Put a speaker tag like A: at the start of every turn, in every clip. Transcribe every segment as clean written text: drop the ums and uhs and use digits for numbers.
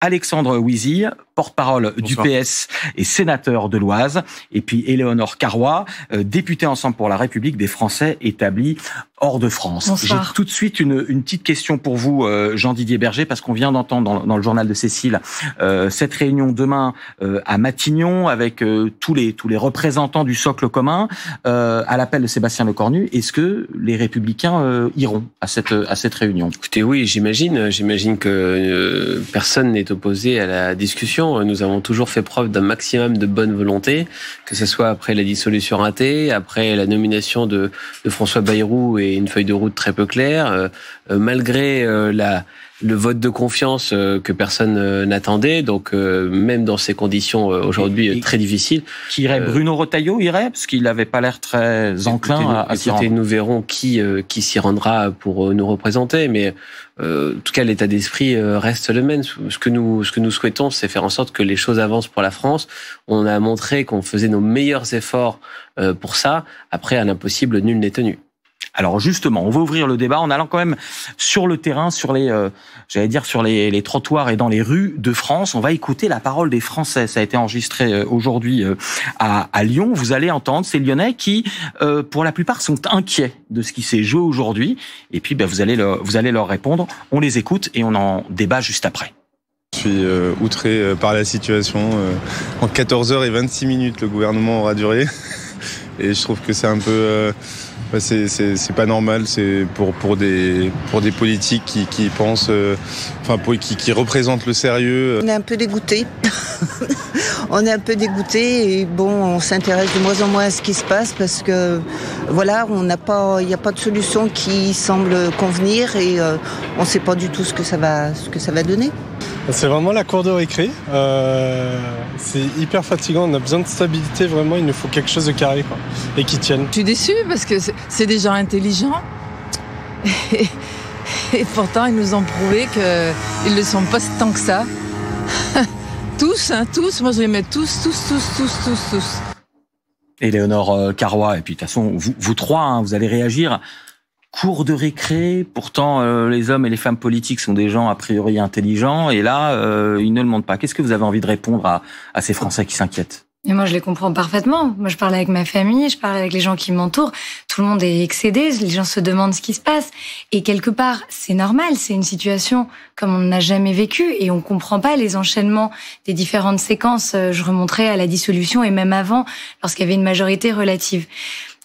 A: Alexandre Wizy, porte-parole du PS et sénateur de l'Oise, et puis Éléonore Carrois, députée Ensemble pour la République des Français établis hors de France.
B: Bonsoir.
A: J'ai tout de suite une petite question pour vous, Jean-Didier Berger, parce qu'on vient d'entendre dans le journal de Cécile cette réunion demain à Matignon avec tous les représentants du socle commun à l'appel de Sébastien Lecornu. Est-ce que les Républicains iront à cette réunion?
C: Écoutez, oui, j'imagine que personne n'est opposé à la discussion. Nous avons toujours fait preuve d'un maximum de bonne volonté, que ce soit après la dissolution ratée, après la nomination de François Bayrou et une feuille de route très peu claire, malgré le vote de confiance que personne n'attendait. Donc même dans ces conditions aujourd'hui très difficiles.
A: Qui irait? Bruno Retailleau irait? Parce qu'il n'avait pas l'air très enclin à s'y rendre.
C: Nous verrons qui s'y rendra pour nous représenter. Mais en tout cas, l'état d'esprit reste le même. Ce que nous souhaitons, c'est faire en sorte que les choses avancent pour la France. On a montré qu'on faisait nos meilleurs efforts pour ça. Après, à l'impossible, nul n'est tenu.
A: Alors justement, on va ouvrir le débat en allant quand même sur le terrain, sur les trottoirs et dans les rues de France. On va écouter la parole des Français. Ça a été enregistré aujourd'hui à Lyon. Vous allez entendre ces Lyonnais qui, pour la plupart, sont inquiets de ce qui s'est joué aujourd'hui. Et puis, vous allez leur répondre. On les écoute et on en débat juste après.
D: Je suis outré par la situation. En 14h26, le gouvernement aura duré. Et je trouve que c'est un peu... c'est pas normal, c'est pour des politiques qui pensent, qui représentent le sérieux.
E: On est un peu dégoûtés. On est un peu dégoûtés et on s'intéresse de moins en moins à ce qui se passe parce que voilà, il n'y a pas de solution qui semble convenir et on ne sait pas du tout ce que ça va donner.
F: C'est vraiment la cour de récré. C'est hyper fatigant. On a besoin de stabilité, vraiment. Il nous faut quelque chose de carré, quoi, et qui tienne.
B: Je suis déçue parce que c'est des gens intelligents. Et pourtant, ils nous ont prouvé qu'ils ne sont pas tant que ça. Tous. Moi, je les mets tous.
A: Éléonore Carrois, et puis de toute façon, vous trois, vous allez réagir. Cours de récré, pourtant les hommes et les femmes politiques sont des gens a priori intelligents, et là, ils ne le montrent pas. Qu'est-ce que vous avez envie de répondre à ces Français qui s'inquiètent?
G: Et moi, je les comprends parfaitement. Moi, je parle avec ma famille, je parle avec les gens qui m'entourent. Tout le monde est excédé, les gens se demandent ce qui se passe. Et quelque part, c'est normal, c'est une situation comme on n'a jamais vécu et on comprend pas les enchaînements des différentes séquences. Je remonterai à la dissolution et même avant, lorsqu'il y avait une majorité relative.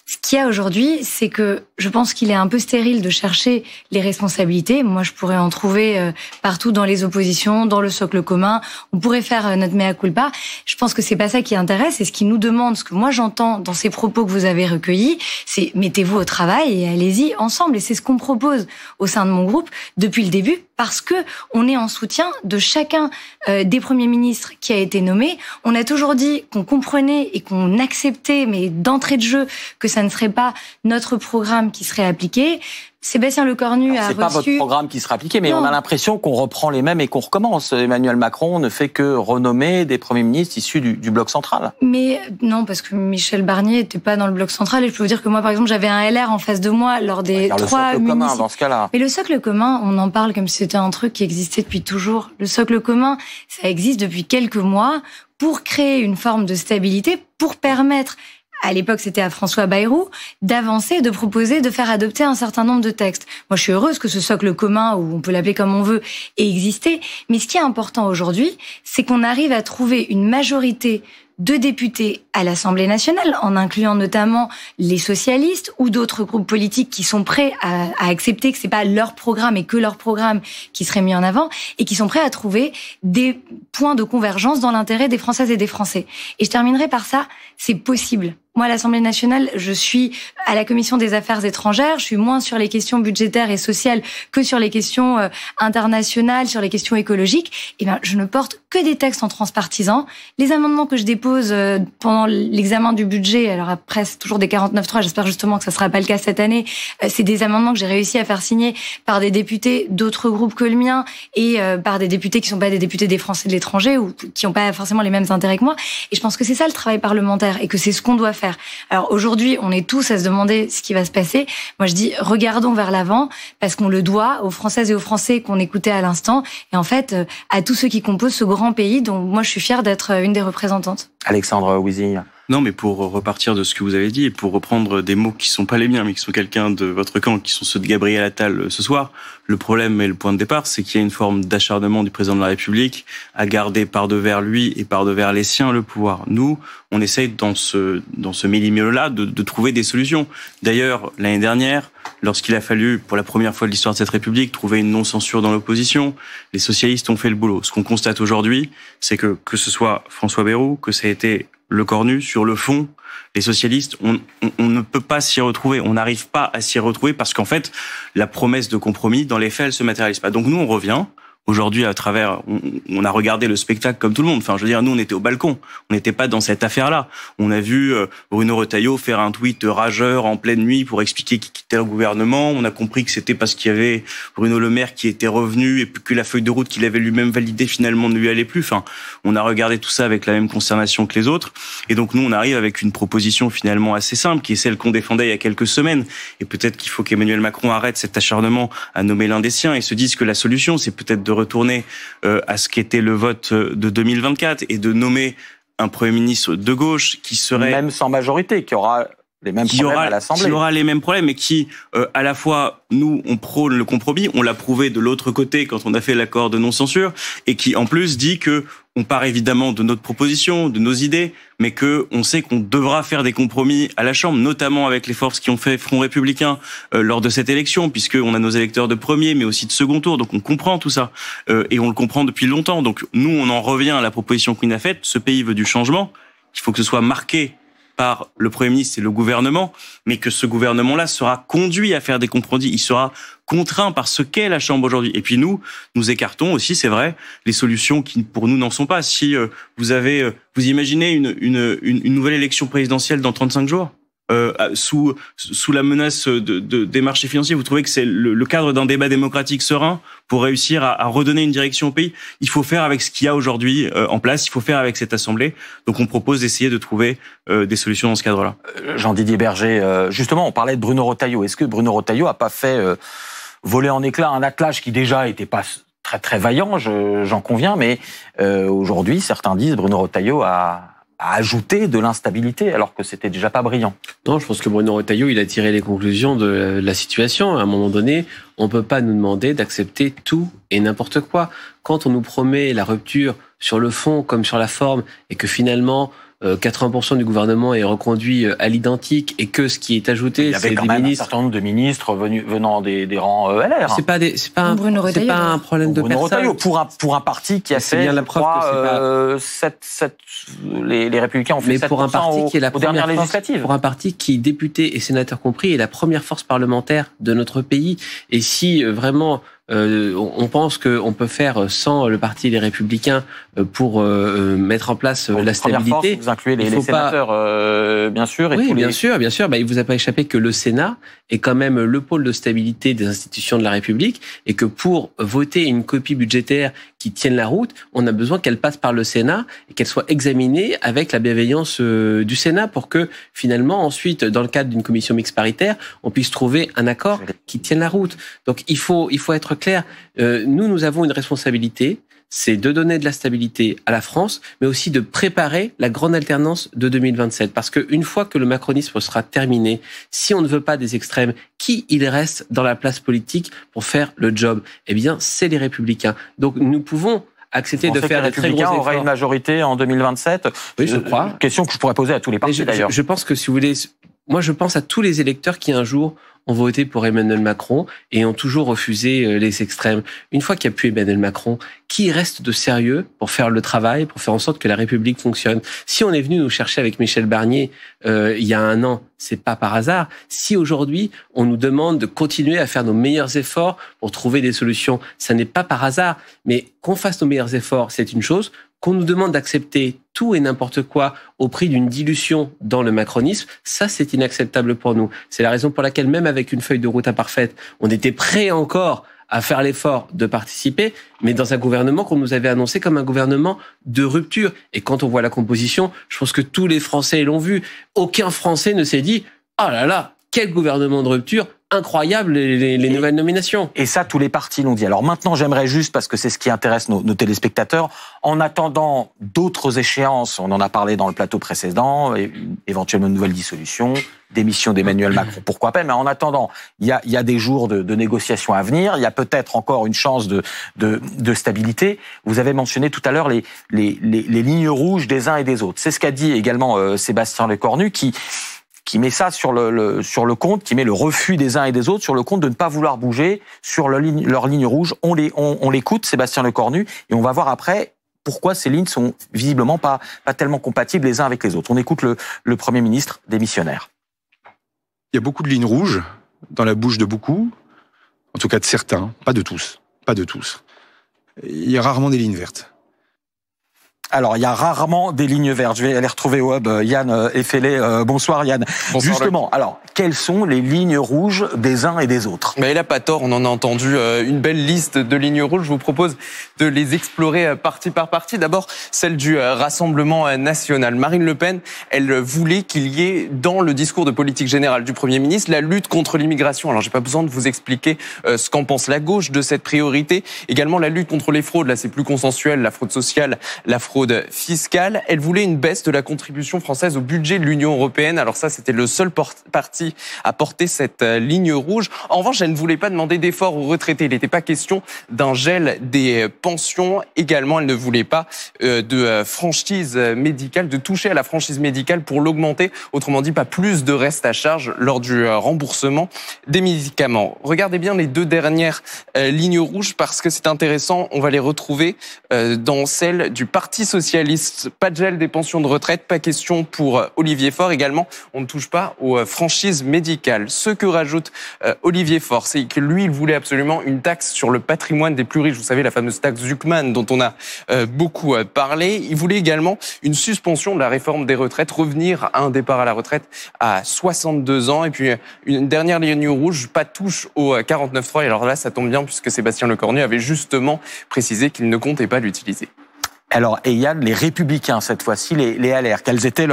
G: Ce qu'il y a aujourd'hui, c'est que je pense qu'il est un peu stérile de chercher les responsabilités. Moi, je pourrais en trouver partout dans les oppositions, dans le socle commun. On pourrait faire notre mea culpa. Je pense que c'est pas ça qui intéresse. Et ce qui nous demande, ce que moi j'entends dans ces propos que vous avez recueillis, c'est mettez-vous au travail et allez-y ensemble. Et c'est ce qu'on propose au sein de mon groupe depuis le début, parce que on est en soutien de chacun des premiers ministres qui a été nommé. On a toujours dit qu'on comprenait et qu'on acceptait, mais d'entrée de jeu, que ça ne serait pas notre programme qui serait appliqué. Sébastien Lecornu a reçu...
A: C'est pas votre programme qui sera appliqué, mais non. On a l'impression qu'on reprend les mêmes et qu'on recommence. Emmanuel Macron ne fait que renommer des premiers ministres issus du bloc central.
G: Mais non, parce que Michel Barnier n'était pas dans le bloc central. Et je peux vous dire que moi, par exemple, j'avais un LR en face de moi lors des 3
A: le socle commun, dans ce cas-là.
G: Mais le socle commun, on en parle comme si c'était un truc qui existait depuis toujours. Le socle commun, ça existe depuis quelques mois pour créer une forme de stabilité, pour permettre... À l'époque, c'était à François Bayrou, d'avancer, de proposer, de faire adopter un certain nombre de textes. Moi, je suis heureuse que ce socle commun, ou on peut l'appeler comme on veut, ait existé. Mais ce qui est important aujourd'hui, c'est qu'on arrive à trouver une majorité de députés à l'Assemblée nationale, en incluant notamment les socialistes ou d'autres groupes politiques qui sont prêts à accepter que c'est pas leur programme et que leur programme qui serait mis en avant, et qui sont prêts à trouver des points de convergence dans l'intérêt des Françaises et des Français. Et je terminerai par ça, c'est possible. Moi, à l'Assemblée nationale, je suis à la Commission des Affaires étrangères. Je suis moins sur les questions budgétaires et sociales que sur les questions internationales, sur les questions écologiques. Eh bien, je ne porte que des textes en transpartisan. Les amendements que je dépose pendant l'examen du budget, alors après, c'est toujours des 49.3, j'espère justement que ça ne sera pas le cas cette année, c'est des amendements que j'ai réussi à faire signer par des députés d'autres groupes que le mien et par des députés qui ne sont pas des députés des Français de l'étranger ou qui n'ont pas forcément les mêmes intérêts que moi. Et je pense que c'est ça le travail parlementaire et que c'est ce qu'on doit faire faire. Alors aujourd'hui, on est tous à se demander ce qui va se passer. Moi, je dis, regardons vers l'avant, parce qu'on le doit aux Françaises et aux Français qu'on écoutait à l'instant, et en fait, à tous ceux qui composent ce grand pays dont moi, je suis fière d'être une des représentantes.
A: Alexandre Wizy.
H: Non, mais pour repartir de ce que vous avez dit et pour reprendre des mots qui sont pas les miens, mais qui sont quelqu'un de votre camp, qui sont ceux de Gabriel Attal ce soir, le problème et le point de départ, c'est qu'il y a une forme d'acharnement du président de la République à garder par devers lui et par devers les siens le pouvoir. Nous, on essaye dans ce milieu-là de trouver des solutions. D'ailleurs, l'année dernière, lorsqu'il a fallu, pour la première fois de l'histoire de cette République, trouver une non-censure dans l'opposition, les socialistes ont fait le boulot. Ce qu'on constate aujourd'hui, c'est que ce soit François Bayrou, que ça a été Le Cornu, sur le fond, les socialistes, on ne peut pas s'y retrouver. On n'arrive pas à s'y retrouver parce qu'en fait, la promesse de compromis, dans les faits, elle se matérialise pas. Donc nous, on revient. Aujourd'hui, à travers, on a regardé le spectacle comme tout le monde. Enfin, je veux dire, nous, on était au balcon. On n'était pas dans cette affaire-là. On a vu Bruno Retailleau faire un tweet rageur en pleine nuit pour expliquer qu'il quittait le gouvernement. On a compris que c'était parce qu'il y avait Bruno Le Maire qui était revenu et puis que la feuille de route qu'il avait lui-même validée finalement ne lui allait plus. Enfin, on a regardé tout ça avec la même consternation que les autres. Et donc, nous, on arrive avec une proposition finalement assez simple, qui est celle qu'on défendait il y a quelques semaines. Et peut-être qu'il faut qu'Emmanuel Macron arrête cet acharnement à nommer l'un des siens et se dise que la solution, c'est peut-être de retourner à ce qu'était le vote de 2024 et de nommer un Premier ministre de gauche qui serait...
A: Même sans majorité, qui aura les mêmes problèmes à l'Assemblée.
H: Qui aura les mêmes problèmes et qui, à la fois, nous, on prône le compromis, on l'a prouvé de l'autre côté quand on a fait l'accord de non-censure, et qui, en plus, dit que on part évidemment de notre proposition, de nos idées, mais que on sait qu'on devra faire des compromis à la Chambre, notamment avec les forces qui ont fait Front Républicain lors de cette élection, puisqu'on a nos électeurs de premier, mais aussi de second tour. Donc on comprend tout ça, et on le comprend depuis longtemps. Donc nous, on en revient à la proposition qu'on a faite. Ce pays veut du changement. Il faut que ce soit marqué par le Premier ministre et le gouvernement, mais que ce gouvernement-là sera conduit à faire des compromis. Il sera contraint par ce qu'est la Chambre aujourd'hui. Et puis nous écartons aussi, c'est vrai, les solutions qui pour nous n'en sont pas. Si vous imaginez une nouvelle élection présidentielle dans 35 jours, sous la menace des marchés financiers, vous trouvez que c'est le cadre d'un débat démocratique serein pour réussir à redonner une direction au pays? Il faut faire avec ce qu'il y a aujourd'hui en place, il faut faire avec cette Assemblée. Donc on propose d'essayer de trouver des solutions dans ce cadre-là.
A: Jean-Didier Berger, justement, on parlait de Bruno Retailleau. Est-ce que Bruno Retailleau a pas fait voler en éclats un attelage qui déjà était pas très très vaillant, j'en conviens, mais aujourd'hui certains disent Bruno Retailleau a ajouté de l'instabilité alors que c'était déjà pas brillant.
C: Non, je pense que Bruno Retailleau, il a tiré les conclusions de la situation. À un moment donné, on peut pas nous demander d'accepter tout et n'importe quoi. Quand on nous promet la rupture sur le fond comme sur la forme et que finalement 80% du gouvernement est reconduit à l'identique et que ce qui est ajouté, c'est des ministres.
A: Un certain nombre de ministres venant des rangs LR.
C: C'est pas un problème de personne.
A: Pour un parti qui a fait,
C: bien la preuve que
A: les Républicains ont fait 7%
C: pour un parti qui est la
A: dernière législative.
C: Pour un parti qui, député et sénateur compris, est la première force parlementaire de notre pays. Et si vraiment on pense qu'on peut faire sans le parti Les Républicains pour mettre en place la stabilité.
A: Force, vous incluez les sénateurs, bien sûr. Et
C: oui, bien sûr. Il vous a pas échappé que le Sénat est quand même le pôle de stabilité des institutions de la République et que pour voter une copie budgétaire qui tienne la route, on a besoin qu'elle passe par le Sénat et qu'elle soit examinée avec la bienveillance du Sénat pour que finalement ensuite, dans le cadre d'une commission mixte paritaire, on puisse trouver un accord qui tienne la route. Donc il faut être clair. Nous avons une responsabilité, c'est de donner de la stabilité à la France, mais aussi de préparer la grande alternance de 2027. Parce qu'une fois que le macronisme sera terminé, si on ne veut pas des extrêmes, qui il reste dans la place politique pour faire le job? Eh bien, c'est les Républicains. Donc nous pouvons accepter de faire des très gros efforts.
A: Les Républicains auraient une majorité en 2027?
C: Oui, je crois.
A: Question que je pourrais poser à tous les partis d'ailleurs.
C: Je pense que si vous voulez, moi je pense à tous les électeurs qui un jour ont voté pour Emmanuel Macron et ont toujours refusé les extrêmes. Une fois qu'il n'y a plus Emmanuel Macron, qui reste de sérieux pour faire le travail, pour faire en sorte que la République fonctionne? Si on est venu nous chercher avec Michel Barnier il y a un an, c'est pas par hasard. Si aujourd'hui on nous demande de continuer à faire nos meilleurs efforts pour trouver des solutions, ça n'est pas par hasard. Mais qu'on fasse nos meilleurs efforts, c'est une chose. Qu'on nous demande d'accepter tout et n'importe quoi au prix d'une dilution dans le macronisme, ça c'est inacceptable pour nous. C'est la raison pour laquelle même avec une feuille de route imparfaite, on était prêt encore à faire l'effort de participer, mais dans un gouvernement qu'on nous avait annoncé comme un gouvernement de rupture. Et quand on voit la composition, je pense que tous les Français l'ont vu. Aucun Français ne s'est dit « Oh là là, quel gouvernement de rupture !» Incroyable les nouvelles nominations.
A: Et ça, tous les partis l'ont dit. Alors maintenant, j'aimerais juste, parce que c'est ce qui intéresse nos téléspectateurs, en attendant d'autres échéances, on en a parlé dans le plateau précédent, éventuellement une nouvelle dissolution, démission d'Emmanuel Macron, pourquoi pas, mais en attendant, il y a des jours de négociations à venir, il y a peut-être encore une chance de stabilité. Vous avez mentionné tout à l'heure les lignes rouges des uns et des autres. C'est ce qu'a dit également Sébastien Lecornu, qui met ça sur le compte, qui met le refus des uns et des autres sur le compte de ne pas vouloir bouger sur leur ligne rouge. On l'écoute, Sébastien Lecornu, et on va voir après pourquoi ces lignes sont visiblement pas tellement compatibles les uns avec les autres. On écoute le Premier ministre démissionnaire.
I: Il y a beaucoup de lignes rouges dans la bouche de beaucoup, en tout cas de certains, pas de tous. Il y a rarement des lignes vertes.
A: Alors, il y a rarement des lignes vertes. Je vais aller retrouver au hub Yann Effelé. Bonsoir Yann.
J: Bonsoir,
A: justement, alors, quelles sont les lignes rouges des uns et des autres ?
J: Mais il n'a pas tort, on en a entendu une belle liste de lignes rouges. Je vous propose de les explorer partie par partie. D'abord, celle du Rassemblement national. Marine Le Pen, elle voulait qu'il y ait dans le discours de politique générale du Premier ministre la lutte contre l'immigration. Alors, j'ai pas besoin de vous expliquer ce qu'en pense la gauche de cette priorité. Également, la lutte contre les fraudes. Là, c'est plus consensuel. La fraude sociale, la fraude fiscale. Elle voulait une baisse de la contribution française au budget de l'Union européenne. Alors ça, c'était le seul parti à porter cette ligne rouge. En revanche, elle ne voulait pas demander d'efforts aux retraités. Il n'était pas question d'un gel des pensions. Également, elle ne voulait pas de franchise médicale, de toucher à la franchise médicale pour l'augmenter. Autrement dit, pas plus de reste à charge lors du remboursement des médicaments. Regardez bien les deux dernières lignes rouges parce que c'est intéressant. On va les retrouver dans celle du Parti socialiste. Pas de gel des pensions de retraite, pas question pour Olivier Faure. Également, on ne touche pas aux franchises médicales. Ce que rajoute Olivier Faure, c'est que lui, il voulait absolument une taxe sur le patrimoine des plus riches. Vous savez, la fameuse taxe Zuckman dont on a beaucoup parlé. Il voulait également une suspension de la réforme des retraites, revenir à un départ à la retraite à 62 ans. Et puis, une dernière ligne rouge, pas touche au 49.3. Et alors là, ça tombe bien puisque Sébastien Lecornu avait justement précisé qu'il ne comptait pas l'utiliser.
A: Alors, et Yann, les Républicains, cette fois-ci, les LR, quelles étaient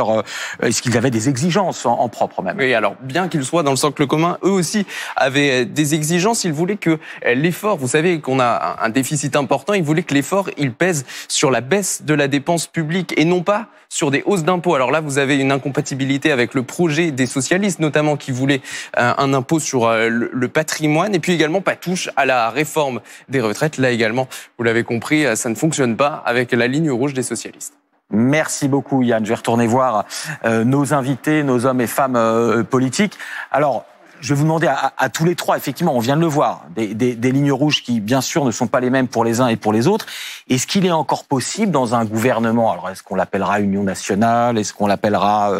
A: est-ce qu'ils avaient des exigences en propre même ?
J: Oui, alors, bien qu'ils soient dans le socle commun, eux aussi avaient des exigences. Ils voulaient que l'effort, vous savez qu'on a un déficit important, ils voulaient que l'effort, il pèse sur la baisse de la dépense publique et non pas sur des hausses d'impôts. Alors là, vous avez une incompatibilité avec le projet des socialistes, notamment qui voulaient un impôt sur le patrimoine et puis également pas touche à la réforme des retraites. Là également, vous l'avez compris, ça ne fonctionne pas avec la ligne rouge des socialistes.
A: Merci beaucoup Yann. Je vais retourner voir nos invités, nos hommes et femmes politiques. Alors, je vais vous demander à tous les trois, effectivement, on vient de le voir, des lignes rouges qui, bien sûr, ne sont pas les mêmes pour les uns et pour les autres. Est-ce qu'il est encore possible dans un gouvernement, alors est-ce qu'on l'appellera union nationale, est-ce qu'on l'appellera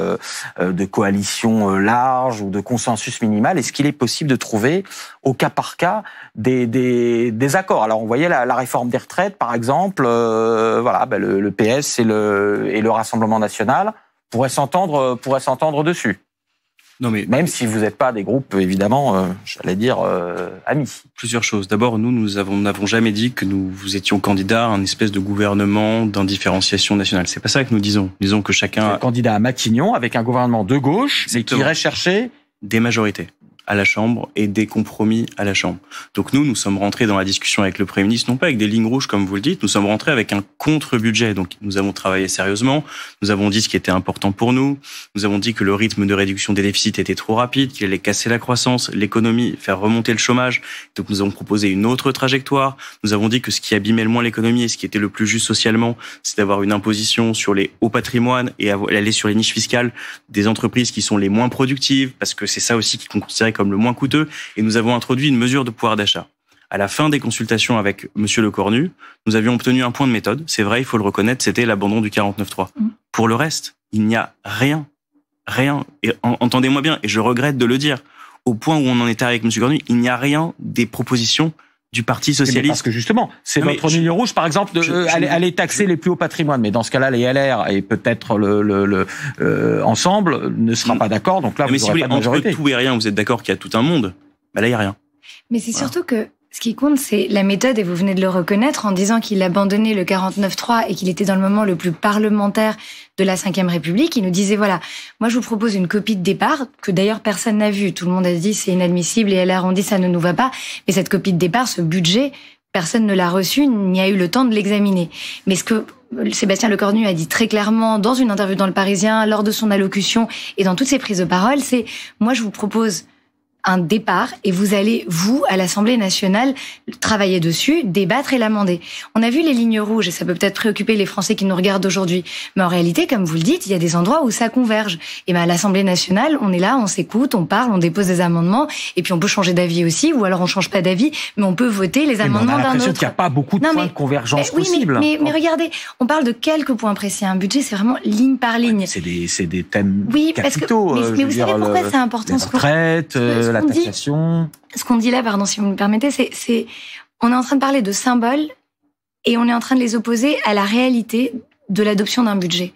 A: de coalition large ou de consensus minimal, est-ce qu'il est possible de trouver, au cas par cas, des accords ? Alors, on voyait la réforme des retraites, par exemple, le PS et le Rassemblement national pourraient s'entendre dessus.
H: Non mais
A: même si vous n'êtes pas des groupes, évidemment, amis.
H: Plusieurs choses. D'abord, nous n'avons jamais dit que nous étions candidats à un espèce de gouvernement d'indifférenciation nationale. C'est pas ça que nous disons. Nous disons que chacun...
A: Candidat à Matignon avec un gouvernement de gauche, mais qui irait chercher
H: des majorités à la Chambre et des compromis à la Chambre. Donc nous sommes rentrés dans la discussion avec le Premier ministre, non pas avec des lignes rouges comme vous le dites, nous sommes rentrés avec un contre-budget. Donc nous avons travaillé sérieusement, nous avons dit ce qui était important pour nous, nous avons dit que le rythme de réduction des déficits était trop rapide, qu'il allait casser la croissance, l'économie, faire remonter le chomage. Donc nous avons proposé une autre trajectoire. Nous avons dit que ce qui abîmait le moins l'économie et ce qui était le plus juste socialement, c'est d'avoir une imposition sur les hauts patrimoines et aller sur les niches fiscales des entreprises qui sont les moins productives, parce que c'est ça aussi qui est considéré comme le moins coûteux, et nous avons introduit une mesure de pouvoir d'achat. À la fin des consultations avec Monsieur Lecornu, nous avions obtenu un point de méthode. C'est vrai, il faut le reconnaître, c'était l'abandon du 49.3. Pour le reste, il n'y a rien. Et entendez-moi bien, et je regrette de le dire, au point où on en est avec Monsieur Cornu, il n'y a rien des propositions du Parti socialiste.
A: Parce que justement, c'est votre ligne rouge, par exemple, aller taxer les plus hauts patrimoines. Mais dans ce cas-là, les LR et peut-être ensemble ne sera pas d'accord. Donc là, vous n'aurez pas de majorité.
H: Entre tout et rien, vous êtes d'accord qu'il y a tout un monde. Là, il n'y a rien.
G: Mais c'est surtout que Ce qui compte, c'est la méthode, et vous venez de le reconnaître en disant qu'il abandonnait le 49.3 et qu'il était dans le moment le plus parlementaire de la Ve République. Il nous disait, voilà, moi je vous propose une copie de départ, que d'ailleurs personne n'a vue. Tout le monde a dit c'est inadmissible et LR ont dit ça ne nous va pas. Mais cette copie de départ, ce budget, personne ne l'a reçu, ni a eu le temps de l'examiner. Mais ce que Sébastien Lecornu a dit très clairement dans une interview dans Le Parisien, lors de son allocution et dans toutes ses prises de parole, c'est « moi je vous propose un départ et vous allez, vous, à l'Assemblée nationale, travailler dessus, débattre et l'amender. » On a vu les lignes rouges et ça peut peut-être préoccuper les Français qui nous regardent aujourd'hui. Mais en réalité, comme vous le dites, il y a des endroits où ça converge. Et à l'Assemblée nationale, on est là, on s'écoute, on parle, on dépose des amendements et puis on peut changer d'avis aussi, ou alors on change pas d'avis, mais on peut voter les amendements d'un autre.
A: On a l'impression qu'il n'y a pas beaucoup de points de convergence possibles.
G: Mais regardez, on parle de quelques points précis. Un budget, c'est vraiment ligne par ligne.
A: C'est des thèmes
G: capitaux. Mais vous savez pourquoi c'est important?
A: Les retraites, la taxation.
G: Ce qu'on dit là, pardon, si vous me permettez, c'est on est en train de parler de symboles et on est en train de les opposer à la réalité de l'adoption d'un budget.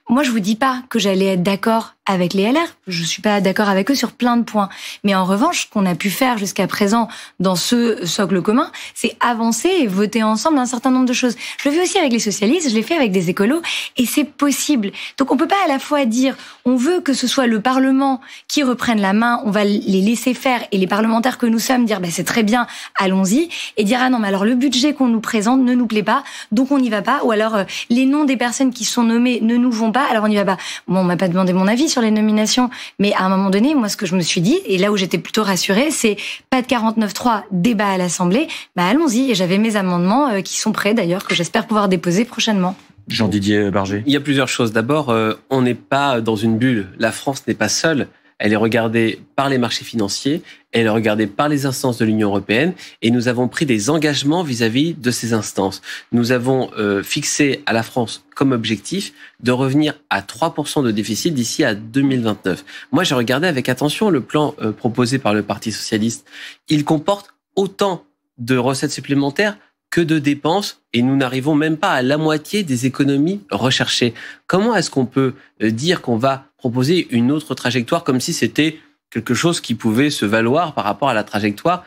G: Moi, je vous dis pas que j'allais être d'accord avec les LR. Je suis pas d'accord avec eux sur plein de points. Mais en revanche, ce qu'on a pu faire jusqu'à présent dans ce socle commun, c'est avancer et voter ensemble un certain nombre de choses. Je le fais aussi avec les socialistes, je l'ai fait avec des écolos, et c'est possible. Donc on peut pas à la fois dire, on veut que ce soit le Parlement qui reprenne la main, on va les laisser faire, et les parlementaires que nous sommes dire, c'est très bien, allons-y, et dire, ah non, mais alors le budget qu'on nous présente ne nous plaît pas, donc on n'y va pas, ou alors les noms des personnes qui sont nommées ne nous vont pas, alors on n'y va pas. Bon, on m'a pas demandé mon avis sur les nominations, mais à un moment donné, moi, ce que je me suis dit, et là où j'étais plutôt rassurée, c'est pas de 49.3, débat à l'Assemblée, allons-y, et j'avais mes amendements qui sont prêts d'ailleurs, que j'espère pouvoir déposer prochainement.
A: Jean-Didier Barger.
C: Il y a plusieurs choses. D'abord, on n'est pas dans une bulle. La France n'est pas seule. Elle est regardée par les marchés financiers, elle est regardée par les instances de l'Union européenne, et nous avons pris des engagements vis-à-vis de ces instances. Nous avons fixé à la France comme objectif de revenir à 3% de déficit d'ici à 2029. Moi, j'ai regardé avec attention le plan proposé par le Parti socialiste. Il comporte autant de recettes supplémentaires que de dépenses, et nous n'arrivons même pas à la moitié des économies recherchées. Comment est-ce qu'on peut dire qu'on va proposer une autre trajectoire comme si c'était quelque chose qui pouvait se valoir par rapport à la trajectoire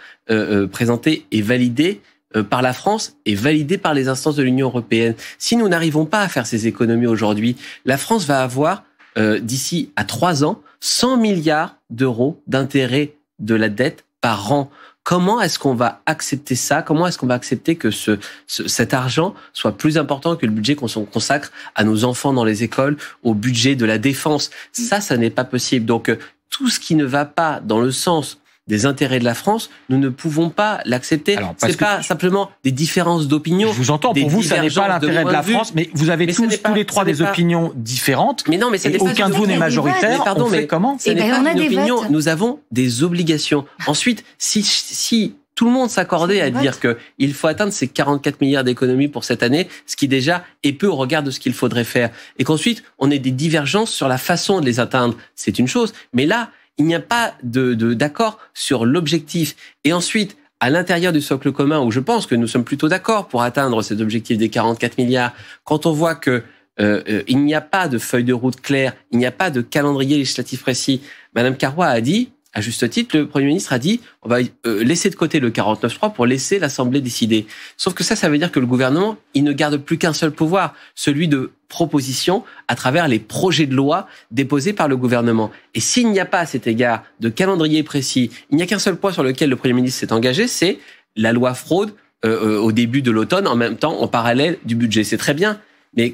C: présentée et validée par la France et validée par les instances de l'Union européenne? Si nous n'arrivons pas à faire ces économies aujourd'hui, la France va avoir, d'ici à 3 ans, 100 milliards d'euros d'intérêts de la dette par an. Comment est-ce qu'on va accepter ça? Comment est-ce qu'on va accepter que cet argent soit plus important que le budget qu'on consacre à nos enfants dans les écoles, au budget de la défense? Ça n'est pas possible. Donc, tout ce qui ne va pas dans le sens des intérêts de la France, nous ne pouvons pas l'accepter. C'est pas simplement des différences d'opinion.
A: Je vous entends, pour vous, ça n'est pas l'intérêt de la France, mais vous avez tous les trois des opinions différentes.
C: Mais non, mais et
A: aucun de vous n'est majoritaire.
C: Pardon,
A: on fait comment?
C: Ce n'est pas une opinion. Nous avons des obligations. Ensuite, si tout le monde s'accordait à dire qu'il faut atteindre ces 44 milliards d'économies pour cette année, ce qui déjà est peu au regard de ce qu'il faudrait faire, et qu'ensuite on ait des divergences sur la façon de les atteindre, c'est une chose. Mais là, il n'y a pas d'accord sur l'objectif. Et ensuite, à l'intérieur du socle commun, où je pense que nous sommes plutôt d'accord pour atteindre cet objectif des 44 milliards, quand on voit que il n'y a pas de feuille de route claire, il n'y a pas de calendrier législatif précis, Madame Carrois a dit, à juste titre, le Premier ministre a dit on va laisser de côté le 49.3 pour laisser l'Assemblée décider. Sauf que ça veut dire que le gouvernement, il ne garde plus qu'un seul pouvoir, celui de proposition à travers les projets de loi déposés par le gouvernement. Et s'il n'y a pas à cet égard de calendrier précis, il n'y a qu'un seul point sur lequel le Premier ministre s'est engagé, c'est la loi fraude au début de l'automne, en même temps, en parallèle du budget. C'est très bien, mais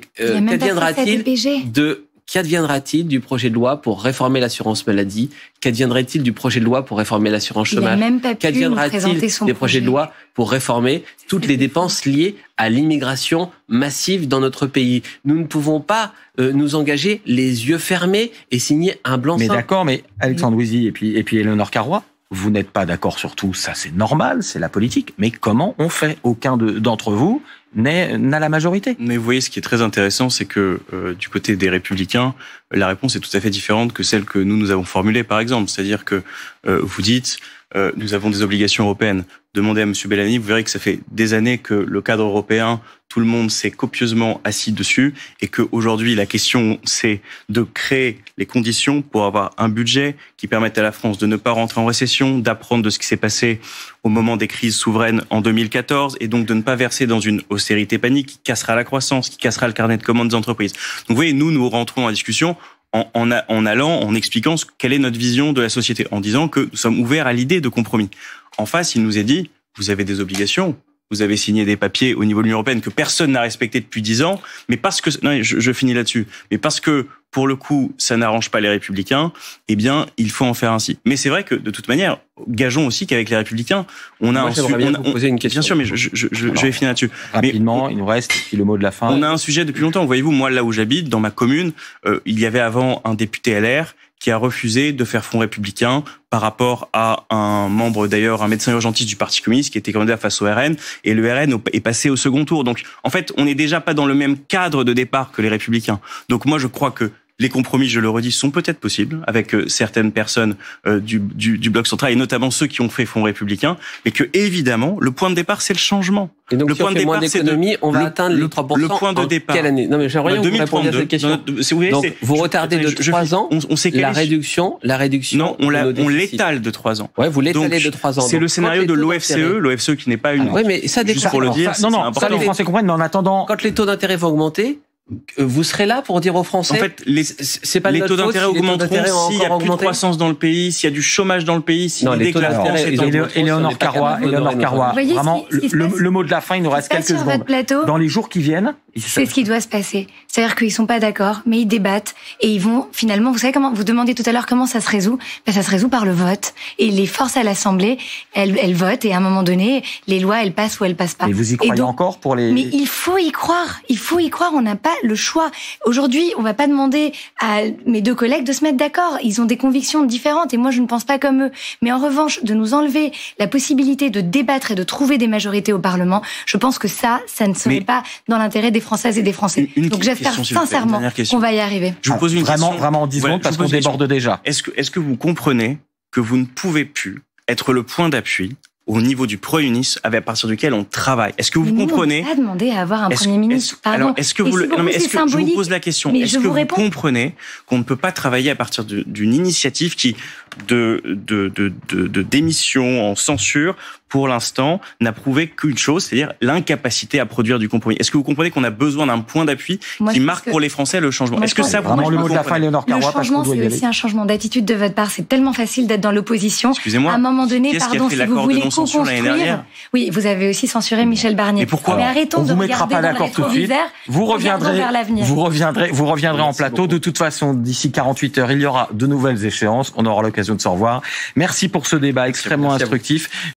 C: qu'adviendra-t-il du projet de loi pour réformer l'assurance maladie? Qu'adviendrait-il du projet de loi pour réformer l'assurance chômage? Qu'adviendra-t-il des projets de loi pour réformer toutes les dépenses liées à l'immigration massive dans notre pays? Nous ne pouvons pas nous engager les yeux fermés et signer un blanc-seing.
A: Mais d'accord, mais Alexandre Wizy et puis Éléonore Carrois, vous n'êtes pas d'accord sur tout, ça c'est normal, c'est la politique. Mais comment on fait? Aucun d'entre vous n'a la majorité.
H: Mais vous voyez, ce qui est très intéressant, c'est que du côté des Républicains, la réponse est tout à fait différente que celle que nous avons formulée, par exemple. C'est-à-dire que vous dites, nous avons des obligations européennes. Demandez à M. Bellamy, vous verrez que ça fait des années que le cadre européen, tout le monde s'est copieusement assis dessus et qu'aujourd'hui, la question, c'est de créer les conditions pour avoir un budget qui permette à la France de ne pas rentrer en récession, d'apprendre de ce qui s'est passé au moment des crises souveraines en 2014 et donc de ne pas verser dans une austérité panique qui cassera la croissance, qui cassera le carnet de commandes des entreprises. Donc vous voyez, nous rentrons en discussion en expliquant quelle est notre vision de la société, en disant que nous sommes ouverts à l'idée de compromis. En face, il nous est dit, vous avez des obligations, vous avez signé des papiers au niveau de l'Union européenne que personne n'a respecté depuis 10 ans, mais parce que, non, je finis là-dessus, mais parce que, pour le coup, ça n'arrange pas les Républicains, eh bien, il faut en faire ainsi. Mais c'est vrai que, de toute manière, gageons aussi qu'avec les Républicains, on a
C: vous poser une question.
H: Bien sûr, mais je vais finir là-dessus.
A: Rapidement, il nous reste le mot de la fin.
H: On a un sujet depuis longtemps. Voyez-vous, moi, là où j'habite, dans ma commune, il y avait avant un député LR qui a refusé de faire front républicain par rapport à un membre, d'ailleurs, un médecin urgentiste du Parti communiste qui était candidat face au RN, et le RN est passé au second tour. Donc, en fait, on n'est déjà pas dans le même cadre de départ que les Républicains. Donc, moi, je crois que les compromis, je le redis, sont peut-être possibles avec certaines personnes du bloc central et notamment ceux qui ont fait Front républicain, mais que évidemment le point de départ c'est le changement.
C: Et donc,
H: le
C: si on fait moins d'économies, on va atteindre les 3%.
H: Le point de départ.
C: Quelle année? Non, mais j'aimerais bien que vous répondiez à cette question. Donc, vous retardez de 3 ans
H: on sait
C: la réduction.
H: Non, on l'étale de 3 ans.
C: Ouais, vous l'étalez de 3 ans.
H: C'est le scénario de l'OFCE qui n'est pas une.
C: Oui, mais ça dépend.
H: Juste pour le dire.
A: Non, ça les Français comprennent, mais en attendant.
C: Quand les taux d'intérêt vont augmenter, vous serez là pour dire aux Français.
H: En fait,
C: c'est pas
H: les taux d'intérêt augmenteront s'il y a plus de croissance dans le pays, s'il y a du chômage dans le pays, si
C: les taux d'intérêt.
A: Éléonore Carrois, vraiment, le mot de la fin, il nous reste quelques secondes. Dans les jours qui viennent,
G: c'est ce qui doit se passer. C'est-à-dire qu'ils sont pas d'accord, mais ils débattent et ils vont finalement. Vous savez comment vous demandez tout à l'heure comment ça se résout? Ça se résout par le vote. Et les forces à l'Assemblée, elles votent et à un moment donné, les lois elles passent ou elles passent pas.
A: Et vous y croyez encore pour les?
G: Mais il faut y croire. Il faut y croire. On n'a pas le choix. Aujourd'hui, on va pas demander à mes deux collègues de se mettre d'accord. Ils ont des convictions différentes et moi je ne pense pas comme eux. Mais en revanche, de nous enlever la possibilité de débattre et de trouver des majorités au Parlement, je pense que ça ne serait pas dans l'intérêt des Françaises et des Français. Donc j'espère sincèrement qu'on va y arriver.
H: Je vous pose une question.
A: Vraiment en 10 secondes parce qu'on déborde déjà.
H: Est-ce que vous comprenez que vous ne pouvez plus être le point d'appui au niveau du Premier ministre, à partir duquel on travaille? Est-ce que vous comprenez?
G: On n'a pas demandé à avoir un Premier ministre.
H: Alors, est-ce que je vous pose la question? Est-ce que vous comprenez qu'on ne peut pas travailler à partir d'une initiative qui, de démission en censure, pour l'instant, n'a prouvé qu'une chose, c'est-à-dire l'incapacité à produire du compromis. Est-ce que vous comprenez qu'on a besoin d'un point d'appui qui marque pour les Français le changement? Est-ce que ça
A: vraiment le mot de la fin, Éléonore Carrois,
G: parce qu'on doit y aller. Le changement, c'est aussi un changement d'attitude de votre part. C'est tellement facile d'être dans l'opposition.
H: Excusez-moi.
G: À un moment donné,
H: pardon,
G: si vous voulez co-construire. Oui, vous avez aussi censuré Michel Barnier.
H: Mais pourquoi?
G: Mais arrêtons de regarder dans le rétroviseur.
A: Vous reviendrez en plateau. De toute façon, d'ici 48 heures, il y aura de nouvelles échéances. On aura l'occasion de se revoir. Merci pour ce débat extrêmement instructif.